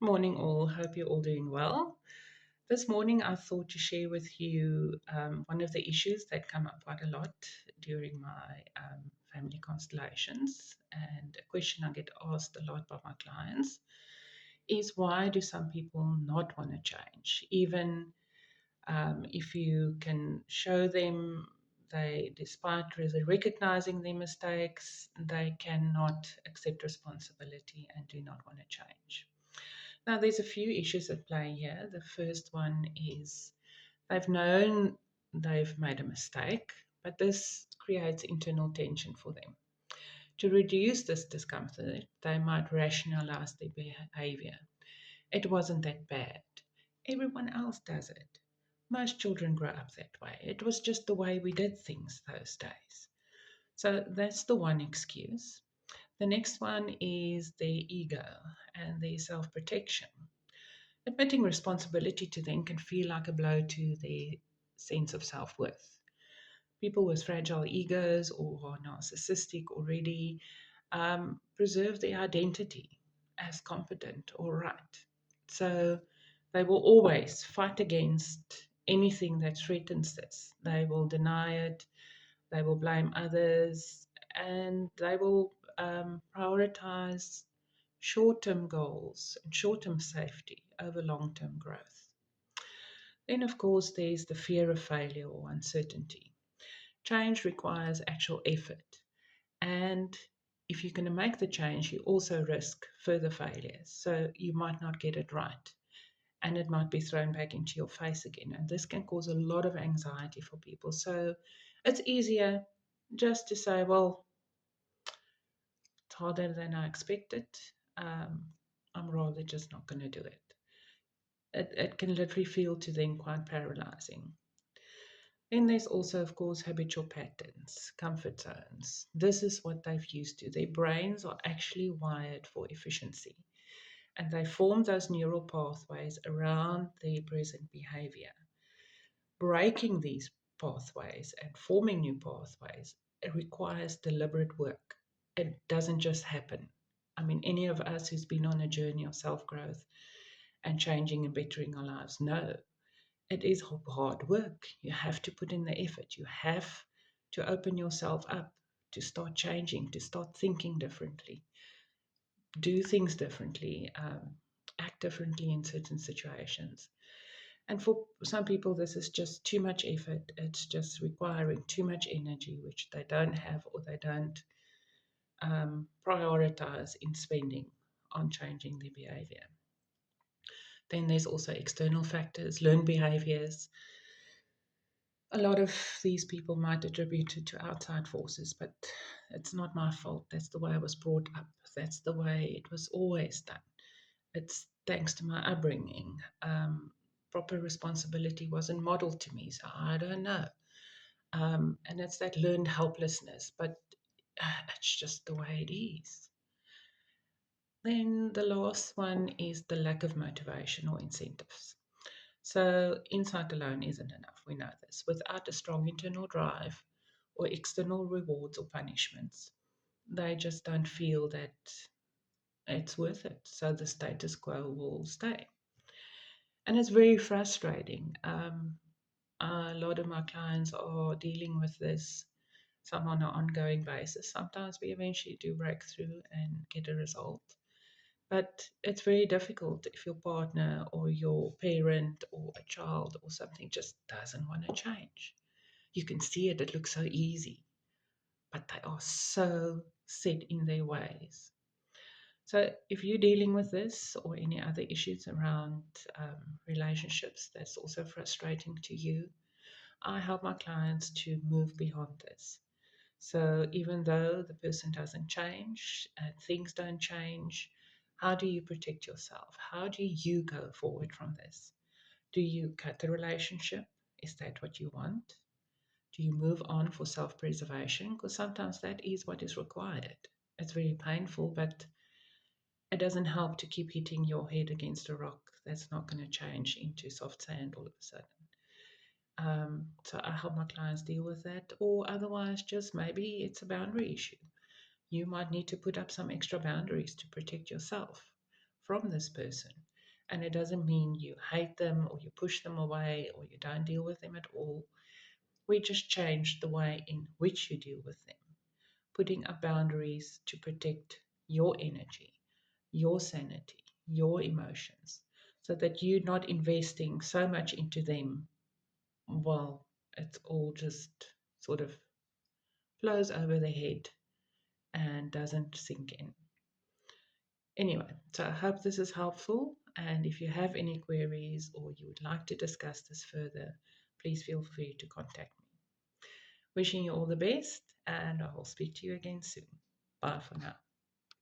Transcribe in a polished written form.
Morning, all. Hope you're all doing well. This morning, I thought to share with you one of the issues that come up quite a lot during my family constellations. And a question I get asked a lot by my clients is why do some people not want to change? Even if you can show them despite recognizing their mistakes, they cannot accept responsibility and do not want to change. Now, there's a few issues at play here. The first one is they've known they've made a mistake, but this creates internal tension for them. To reduce this discomfort, they might rationalize their behavior. It wasn't that bad. Everyone else does it. Most children grow up that way. It was just the way we did things those days. So that's the one excuse. The next one is their ego and their self protection. Admitting responsibility to them can feel like a blow to their sense of self worth. People with fragile egos or who are narcissistic already preserve their identity as competent or right. So they will always fight against anything that threatens this. They will deny it, they will blame others, and they will prioritize short term goals and short term safety over long term growth. Then, of course, there's the fear of failure or uncertainty. Change requires actual effort. And if you're going to make the change, you also risk further failures. So you might not get it right and it might be thrown back into your face again. And this can cause a lot of anxiety for people. So it's easier just to say, well, it's harder than I expected. Um, I'm rather just not going to do it. It can literally feel to them quite paralyzing. Then there's also, of course, habitual patterns, comfort zones. This is what they've used to. Their brains are actually wired for efficiency, and they form those neural pathways around their present behavior. Breaking these pathways and forming new pathways, it requires deliberate work. It doesn't just happen. I mean, any of us who's been on a journey of self growth and changing and bettering our lives know it is hard work. You have to put in the effort. You have to open yourself up to start changing, to start thinking differently, do things differently, act differently in certain situations. And for some people, this is just too much effort. It's just requiring too much energy, which they don't have or they don't prioritize in spending on changing their behavior. Then there's also external factors, learned behaviors. A lot of these people might attribute it to outside forces, but it's not my fault. That's the way I was brought up. That's the way it was always done. It's thanks to my upbringing. Proper responsibility wasn't modeled to me, so I don't know. And it's that learned helplessness, but it's just the way it is. Then the last one is the lack of motivation or incentives. So, insight alone isn't enough. We know this. Without a strong internal drive or external rewards or punishments, they just don't feel that it's worth it. So, the status quo will stay. And it's very frustrating. A lot of my clients are dealing with this, some on an ongoing basis. Sometimes we eventually do break through and get a result. But it's very difficult if your partner or your parent or a child or something just doesn't want to change. You can see it, it looks so easy, but they are so set in their ways. So, if you're dealing with this or any other issues around relationships that's also frustrating to you, I help my clients to move beyond this. So, even though the person doesn't change and things don't change, how do you protect yourself? How do you go forward from this? Do you cut the relationship? Is that what you want? Do you move on for self preservation? Because sometimes that is what is required. It's very painful, but it doesn't help to keep hitting your head against a rock. That's not going to change into soft sand all of a sudden. So I help my clients deal with that, or otherwise, just maybe it's a boundary issue. You might need to put up some extra boundaries to protect yourself from this person. And it doesn't mean you hate them or you push them away or you don't deal with them at all. We just change the way in which you deal with them, putting up boundaries to protect your energy, your sanity, your emotions, so that you're not investing so much into them while it's all just sort of flows over the head and doesn't sink in. Anyway, so I hope this is helpful. And if you have any queries or you would like to discuss this further, please feel free to contact me. Wishing you all the best, and I will speak to you again soon. Bye for now.